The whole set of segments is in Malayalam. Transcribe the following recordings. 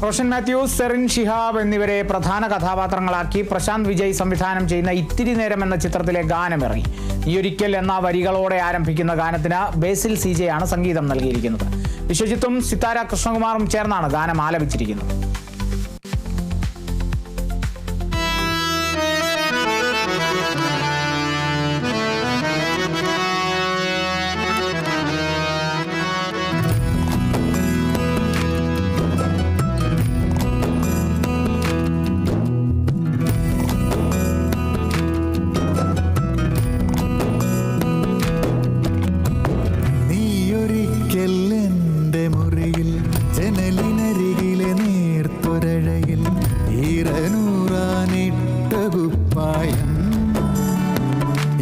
റോഷൻ മാത്യൂസ്, സെറിൻ ഷിഹാബ് എന്നിവരെ പ്രധാന കഥാപാത്രങ്ങളാക്കി പ്രശാന്ത് വിജയ് സംവിധാനം ചെയ്യുന്ന ഇത്തിരി നേരം എന്ന ചിത്രത്തിലെ ഗാനമിറങ്ങി. നീയൊരിക്കൽ എന്ന വരികളോടെ ആരംഭിക്കുന്ന ഗാനത്തിന് ബേസിൽ CJ ആണ് സംഗീതം നൽകിയിരിക്കുന്നത്. വിശ്വജിത്തും സിത്താര കൃഷ്ണകുമാറും ചേർന്നാണ് ഗാനം ആലപിച്ചിരിക്കുന്നത്. ജനലിനരികിലെ നേർത്തൊരഴയിൽ ഈറനൂറാനിട്ടകുപ്പായം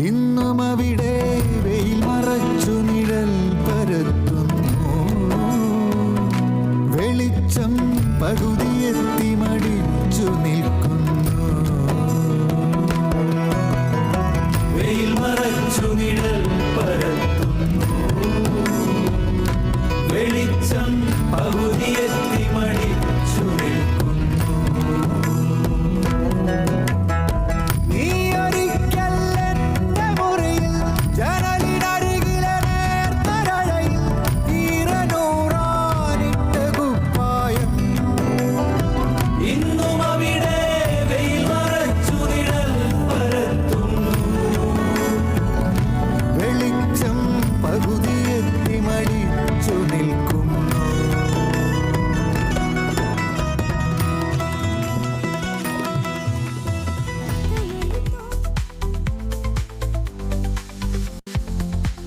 ഇന്നും അവിടെ വെയിൽ മറച്ചു നിഴൽ പരത്തുന്നു. വെളിച്ചം പകുതിയെത്തി മടിച്ചു നിൽക്കുന്നു. വെയിൽ മറച്ചു നിഴൽ പരത്തുന്നു. വെളിച്ചം പകുതിയെത്തി മടിച്ചു നിൽക്കുന്നു. നീയൊരിക്കൽ എന്റെ മുറിയിൽ ജനലിനരികിലെ നേർത്തരഴയിൽ ഈറനൂറാനിട്ട കുപ്പായം ഇന്നും അവിടെ വെയിൽ മറച്ചു നിഴൽ പരത്തുന്നു. വെളിച്ചം പകുതിയെത്തി മടിച്ചു നിൽക്കുന്നു.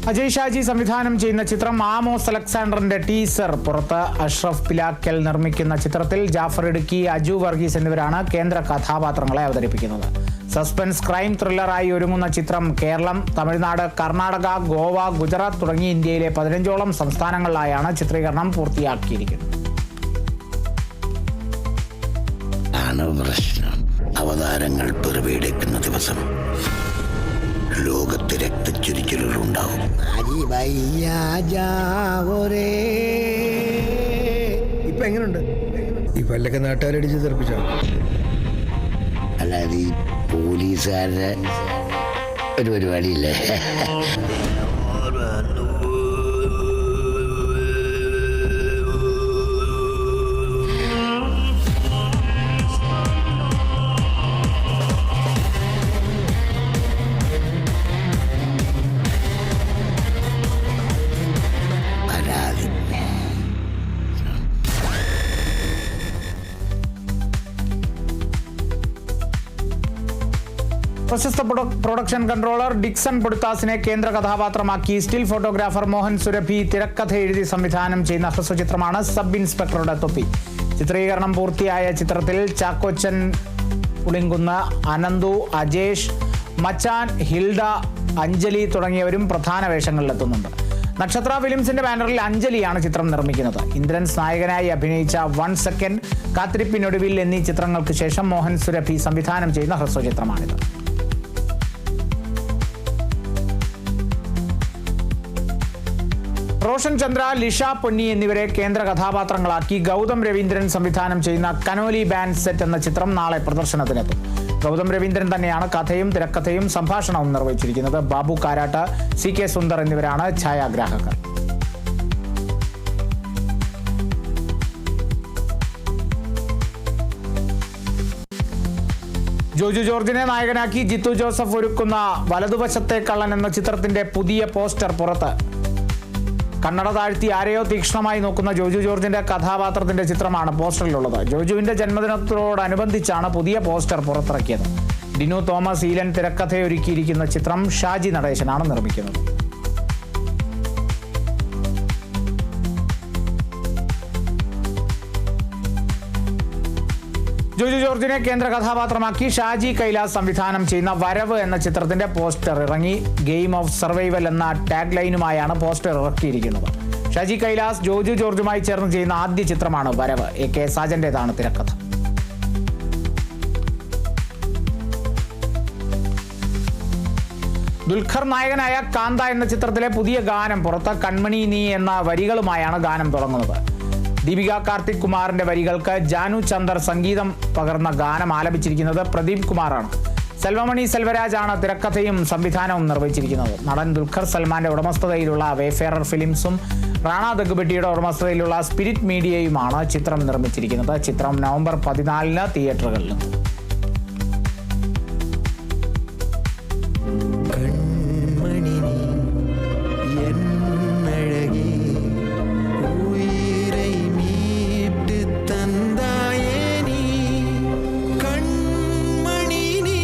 അജയ് ഷാജി സംവിധാനം ചെയ്യുന്ന ചിത്രം ആമോസ് അലക്സാണ്ടറിന്റെ ടീസർ പുറത്ത്. അഷ്റഫ് പിലാക്കൽ നിർമ്മിക്കുന്ന ചിത്രത്തിൽ ജാഫർ ഇടുക്കി, അജു വർഗീസ് എന്നിവരാണ് കേന്ദ്ര കഥാപാത്രങ്ങളെ അവതരിപ്പിക്കുന്നത്. സസ്പെൻസ് ക്രൈം ത്രില്ലറായി ഒരുങ്ങുന്ന ചിത്രം കേരളം, തമിഴ്നാട്, കർണാടക, ഗോവ, ഗുജറാത്ത് തുടങ്ങി ഇന്ത്യയിലെ 15ഓളം സംസ്ഥാനങ്ങളിലായാണ് ചിത്രീകരണം പൂർത്തിയാക്കിയിരിക്കുന്നത്. അവതാരങ്ങൾ പിറവിയെടുക്കുന്ന ദിവസം ലോകത്ത് രക്തച്ചൊരിച്ചിലുണ്ടാവും. ഇപ്പൊ എങ്ങനെയുണ്ട്? ഈ പല്ലൊക്കെ നാട്ടുകാരടിച്ച് തെറിപ്പിച്ചോ? അല്ലാതെ ഈ പോലീസുകാരുടെ ഒരു പരിപാടിയില്ലേ? പ്രശസ്ത പ്രൊഡക്ഷൻ കൺട്രോളർ ഡിക്സൺ പൊടുത്താസിനെ കേന്ദ്ര കഥാപാത്രമാക്കി സ്റ്റിൽ ഫോട്ടോഗ്രാഫർ മോഹൻ സുരഭി തിരക്കഥ എഴുതി സംവിധാനം ചെയ്യുന്ന ഹ്രസ്വചിത്രമാണ് സബ് ഇൻസ്പെക്ടറുടെ തൊപ്പി. ചിത്രീകരണം പൂർത്തിയായ ചിത്രത്തിൽ ചാക്കോച്ചൻ പുളിങ്കുന്ന്, അനന്തു, അജേഷ്, മച്ചാൻ, ഹിൽഡ, അഞ്ജലി തുടങ്ങിയവരും പ്രധാന വേഷങ്ങളിലെത്തുന്നുണ്ട്. നക്ഷത്ര ഫിലിംസിന്റെ ബാനറിൽ അഞ്ജലിയാണ് ചിത്രം നിർമ്മിക്കുന്നത്. ഇന്ദ്രൻസ് നായകനായി അഭിനയിച്ച 1 സെക്കൻഡ്, കാത്തിരിപ്പിനൊടുവിൽ എന്നീ ചിത്രങ്ങൾക്ക് ശേഷം മോഹൻ സുരഭി സംവിധാനം ചെയ്യുന്ന ഹ്രസ്വചിത്രമാണിത്. റോഷൻ ചന്ദ്ര, ലിഷ പൊന്നി എന്നിവരെ കേന്ദ്ര കഥാപാത്രങ്ങളാക്കി ഗൗതം രവീന്ദ്രൻ സംവിധാനം ചെയ്യുന്ന കനോലി ബാൻഡ് സെറ്റ് എന്ന ചിത്രം നാളെ പ്രദർശനത്തിനെത്തും. ഗൗതം രവീന്ദ്രൻ തന്നെയാണ് കഥയും തിരക്കഥയും സംഭാഷണവും നിർവഹിച്ചിരിക്കുന്നത്. ബാബു കാരാട്ട്, CK സുന്ദർ എന്നിവരാണ് ഛായാഗ്രാഹകർ. ജോജു ജോർജിനെ നായകനാക്കി ജിത്തു ജോസഫ് ഒരുക്കുന്ന വലതുവശത്തെ കള്ളൻ എന്ന ചിത്രത്തിന്റെ പുതിയ പോസ്റ്റർ പുറത്ത്. കണ്ണട താഴ്ത്തി ആരെയോ തീക്ഷ്ണമായി നോക്കുന്ന ജോജു ജോർജിന്റെ കഥാപാത്രത്തിന്റെ ചിത്രമാണ് പോസ്റ്ററിലുള്ളത്. ജോജുവിന്റെ ജന്മദിനത്തോടനുബന്ധിച്ചാണ് പുതിയ പോസ്റ്റർ പുറത്തിറക്കിയത്. ഡിനു തോമസ് ഈലൻ തിരക്കഥയൊരുക്കിയിരിക്കുന്ന ചിത്രം ഷാജി നടേശനാണ് നിർമ്മിക്കുന്നത്. ജോജു ജോർജിനെ കേന്ദ്ര കഥാപാത്രമാക്കി ഷാജി കൈലാസ് സംവിധാനം ചെയ്യുന്ന വരവ് എന്ന ചിത്രത്തിന്റെ പോസ്റ്റർ ഇറങ്ങി. ഗെയിം ഓഫ് സർവൈവൽ എന്ന ടാഗ് ലൈനുമായാണ് പോസ്റ്റർ ഇറക്കിയിരിക്കുന്നത്. ഷാജി കൈലാസ് ജോജു ജോർജുമായി ചേർന്ന് ചെയ്യുന്ന ആദ്യ ചിത്രമാണ് വരവ്. AK സാജന്റേതാണ് തിരക്കഥ. ദുൽഖർ നായകനായ കാന്ത എന്ന ചിത്രത്തിലെ പുതിയ ഗാനം പുറത്ത്. കൺമണി നീ എന്ന വരികളുമായാണ് ഗാനം തുടങ്ങുന്നത്. ദീപിക കാർത്തിക് കുമാറിന്റെ വരികൾക്ക് ജാനു ചന്ദർ സംഗീതം പകർന്ന ഗാനം ആലപിച്ചിരിക്കുന്നത് പ്രദീപ് കുമാറാണ്. സെൽവമണി സെൽവരാജാണ് തിരക്കഥയും സംവിധാനവും നിർവഹിച്ചിരിക്കുന്നത്. നടൻ ദുൽഖർ സൽമാന്റെ ഉടമസ്ഥതയിലുള്ള വേഫെയറർ ഫിലിംസും റാണ ദഗ്ബട്ടിയുടെ ഉടമസ്ഥതയിലുള്ള സ്പിരിറ്റ് മീഡിയയുമാണ് ചിത്രം നിർമ്മിച്ചിരിക്കുന്നത്. ചിത്രം നവംബർ 14 തിയേറ്ററുകളിൽ. കൺമണി എന്നഴകി ഉയിரை மீட்டு தந்தாயே நீ கண்மணி நீ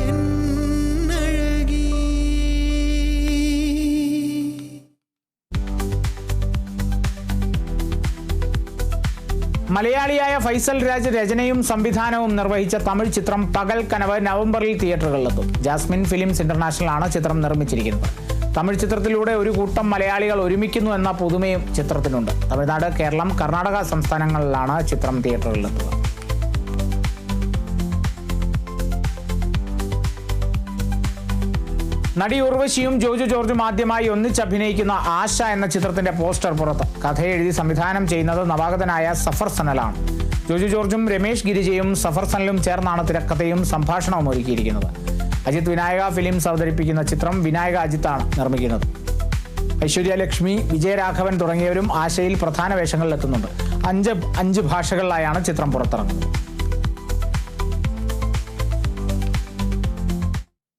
എന്നഴകി. മലയാളിയായ ഫൈസൽ രാജ് രചനയും സംവിധാനവും നിർവഹിച്ച തമിഴ് ചിത്രം പകൽ കനവ് നവംബറിൽ തിയേറ്ററുകളിലെത്തും. ജാസ്മിൻ ഫിലിംസ് ഇന്റർനാഷണൽ ആണ് ചിത്രം നിർമ്മിച്ചിരിക്കുന്നത്. തമിഴ് ചിത്രത്തിലൂടെ ഒരു കൂട്ടം മലയാളികൾ ഒരുമിക്കുന്നു എന്ന പുതുമയും ചിത്രത്തിനുണ്ട്. തമിഴ്നാട്, കേരളം, കർണാടക സംസ്ഥാനങ്ങളിലാണ് ചിത്രം തിയേറ്ററുകളിലെത്തുക. നടി ഉർവശിയും ജോജു ജോർജും ആദ്യമായി ഒന്നിച്ചഭിനയിക്കുന്ന ആശ എന്ന ചിത്രത്തിന്റെ പോസ്റ്റർ പുറത്ത്. കഥയെഴുതി സംവിധാനം ചെയ്യുന്നത് നവാഗതനായ സഫർ സനലാണ്. ജോജു ജോർജും രമേശ് ഗിരിജയും സഫർ സനലും ചേർന്നാണ് തിരക്കഥയും സംഭാഷണവും ഒരുക്കിയിരിക്കുന്നത്. അജിത് വിനായക ഫിലിംസ് അവതരിപ്പിക്കുന്ന ചിത്രം വിനായക അജിത്താണ് നിർമ്മിക്കുന്നത്. ഐശ്വര്യ ലക്ഷ്മി, വിജയരാഘവൻ തുടങ്ങിയവരും ആശയിൽ പ്രധാന വേഷങ്ങളിലെത്തുന്നുണ്ട്. 5 ഭാഷകളിലായാണ് ചിത്രം പുറത്തിറങ്ങുന്നത്.